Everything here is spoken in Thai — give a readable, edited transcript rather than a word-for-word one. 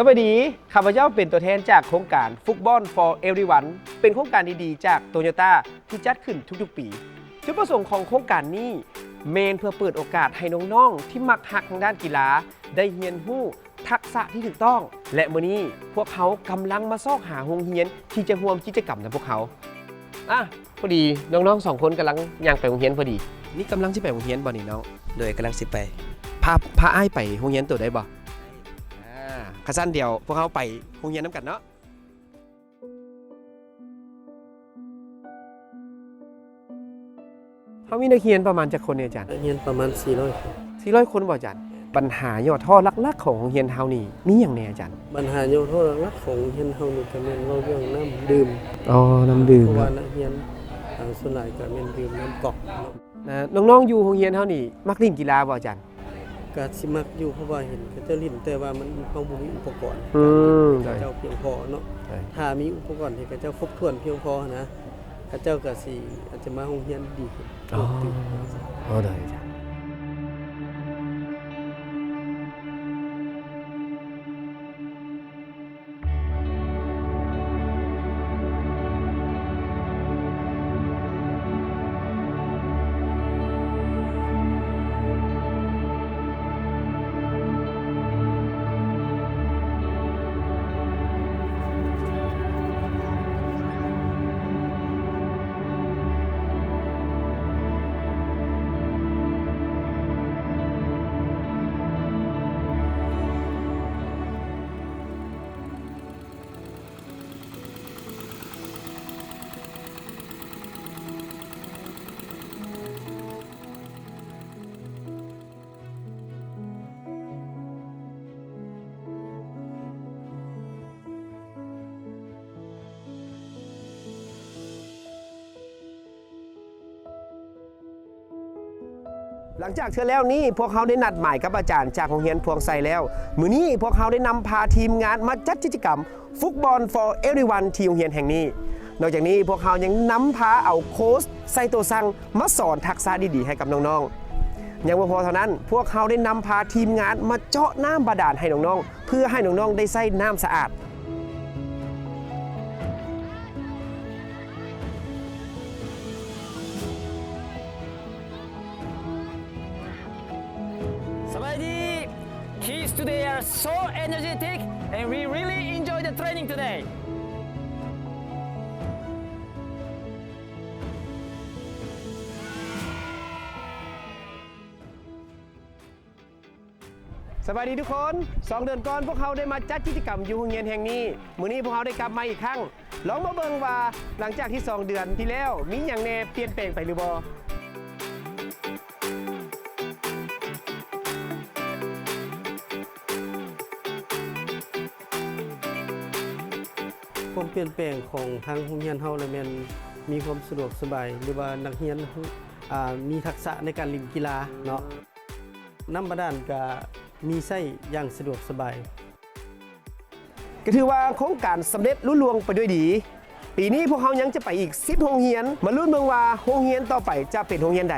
สวัสดีข้าพเจ้าเป็นตัวแทนจากโครงการฟุตบอล for everyone เป็นโครงการดีๆจากโตโยต้าที่จัดขึ้นทุกๆปีจุดประสงค์ของโครงการนี้เมนเพื่อเปิดโอกาสให้น้องๆที่มักหักทางด้านกีฬาได้เรียนรู้ทักษะที่ถูกต้อง และมื้อนี้พวกเขากำลังมาซอกหาโรงเรียนที่จะร่วมกิจกรรมกับพวกเขาพอดีน้องๆ2คนกำลังย่างไปโรงเรียนพอดีนี่กำลังสิไปโรงเรียนบ่นี่น้อง โดยกำลังสิไปพาอ้ายไปโรงเรียนตัวได้บ่ข้าสั้นเดียวพวกเขาไปโรงเรียนน้ำกันเนาะเขามีนักเรียนประมาณจักคนเนี่ยอาจารย์ นักเรียนประมาณ400 คน400 คนบ่อาจารย์ปัญหาย่อท่อหลักๆของโรงเรียนเฮานี่มีหยังแน่อาจารย์ปัญหาโยโทษรักของเรียนเฮานี่ก็แม่นเรื่องน้ำดื่มน้ำดื่มเพราะว่านักเรียนส่วนหลายก็แม่นดื่มน้ำก๊อกนะน้องๆอยู่โรงเรียนเฮานี่มักเล่นกีฬาบ่อาจารย์ก็สิมักอยู่เพราะว่าเห็นเขาเจ้าลิ้นแต่ว่ามันเฮาบ่มีอุปกรณ์เจ้าเพียงพอเนาะถ้ามีอุปกรณ์ที่เขาเจ้าครบถ้วนเพียงพอนะเขาเจ้าก็สิอาจจะมาโรงเรียนดีขึ้นได้อาจารย์หลังจากเทื่อแล้วนี้พวกเขาได้นัดหมายกับอาจารย์จากโรงเรียนพวงไซแล้วมื้อนี้พวกเขาได้นำพาทีมงานมาจัดกิจกรรมฟุตบอล for everyone ที่โรงเรียนแห่งนี้นอกจากนี้พวกเขายังนำพาเอาโค้ชไซโตซังมาสอนทักษะดีๆให้กับน้องๆยังไม่พอเท่านั้นพวกเขาได้นำพาทีมงานมาเจาะน้ำบาดาลให้น้องๆเพื่อให้น้องๆได้ใช้น้ำสะอาดKids today are so energetic and we really enjoy the training today. สวัสดีทุกคน2 เดือนก่อนพวกเขาได้มาจัดกิจกรรมอยู่โรงเรียนแห่งนี้มื้อนี้พวกเขาได้กลับมาอีกครั้งลองมาเบิ่งว่าหลังจากที่2 เดือนที่แล้วมีหยังแน่เปลี่ยนแปลงไปหรือบ่ความเปลี่ยนแปลงของทางโรงเรียนเฮาเลยแม่นมีความสะดวกสบายหรือว่านักเรียนมีทักษะในการเล่นกีฬาเนาะน้ำบาดาลก็มีใช้อย่างสะดวกสบายก็ถือว่าโครงการสำเร็จลุล่วงไปด้วยดีปีนี้พวกเขายังจะไปอีก10 โรงเรียนมาลุ้นเบิ่งว่าโรงเรียนต่อไปจะเป็นโรงเรียนใด